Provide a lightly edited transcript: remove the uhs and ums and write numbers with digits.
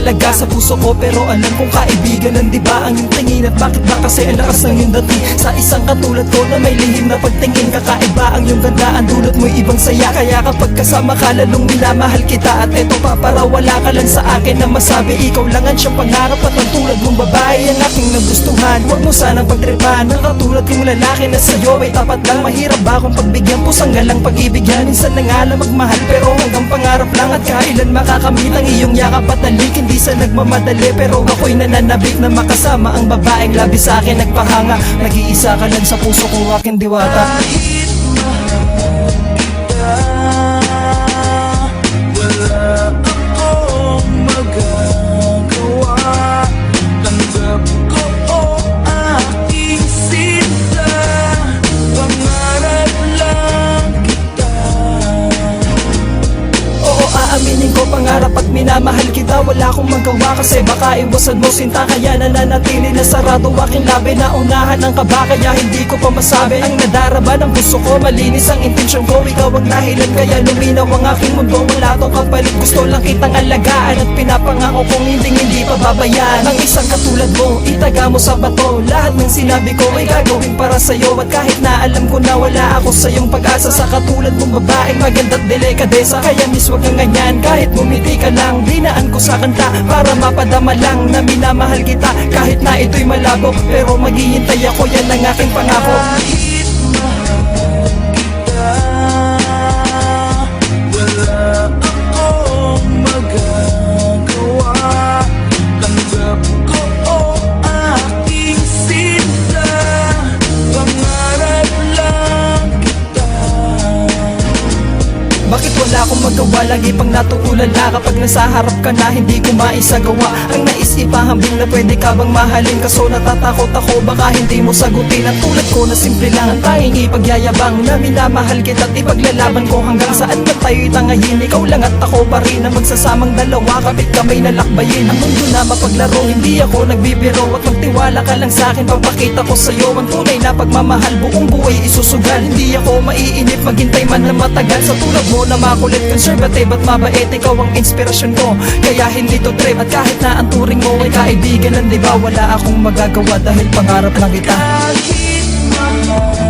halaga sa puso ko, pero alam kong kaibigan ng diba ang iyong tingin. At bakit ba kasi ang lakas ng iyong dating sa isang katulad ko na may lihim na pagtingin. Kakaiba ang iyong ganda, ang dulot mo'y ibang saya. Kaya kapag kasama ka lalong minamahal kita. At eto pa para wala ka lang sa akin na masabi, ikaw lang ang siyang pangarap at ang tulad mong babae ang aking nagustuhan. Huwag mo sanang pagtripan ang katulad kong lalaki na sa'yo ay tapat lang. Mahirap ba akong pagbigyan, pusang galang pag-ibigyan. Minsan na nga lang magmahal pero hanggang pangarap lang. At kailan makakamit ang iyong yakap at halik, hindi sa nagmamadali pero ako'y nananabik na makasama ang babaeng labis sa akin nagpahanga. Nag-iisa ka lang sa puso ko, aking diwata. Kahit mahal kita, wala akong magagawa. Tanggap ko o aking sinta, pangarap lang kita. Oo, aaminin ko, pangarap at minamahal kita. Wala akong magawa kasi baka iwasan mo sinta. Kaya nananatili na sarado aking labi. Naunahan ang kaba kaya hindi ko pa masabi ang nadarama ng puso ko. Malinis ang intensyon ko, ikaw ang dahilan kaya luminaw ang aking mundo. Wala tong kapalit, gusto lang kitang alagaan. At pinapangako kong hindi pa babayan ang isang katulad mo, itaga mo sa bato. Lahat ng sinabi ko ay gagawin para sa'yo. At kahit na alam ko na wala ako sa iyong pag-asa, sa katulad mong babaeng maganda't delikadesa. Kaya miss wag kang ganyan, kahit bumiti ka lang. Dinaan ko sa kanta para mapadama lang na minamahal kita. Kahit na ito'y malabo pero maghihintay ako, yan ang aking pangako. Kahit mahal kita, wala akong magagawa. Tanggap ko o aking sinta, pangarap lang kita. Bakit wala akong magawa, lagi pang natutulala. Kapag nasa harap ka na hindi ko maisagawa ang nais ipahambing na pwede ka bang mahalin. Kaso natatakot ako baka hindi mo sagutin. At tulad ko na simple lang ang tanging ipagyayabang na minamahal kita at ipaglalaban ko hanggang saan ka tayo'y tangayin. Ikaw lang at ako pa rin na magsasamang dalawa, kapit kamay na lakbayin ang mundo na mapaglaro. Hindi ako nagbibiro at magtiwala ka lang sa akin. Papakita ko sa'yo ang tunay na pagmamahal, buong buhay isusugal. Hindi ako maiinip, maghintay man na matagal. Sa tulad mo na makulit, conservative at mabait, ikaw ang inspirasyon ko kaya hindi to trip. At kahit na ang turing mo ay kaibigan ng diba, wala akong magagawa dahil pangarap lang kita. Kahit mahal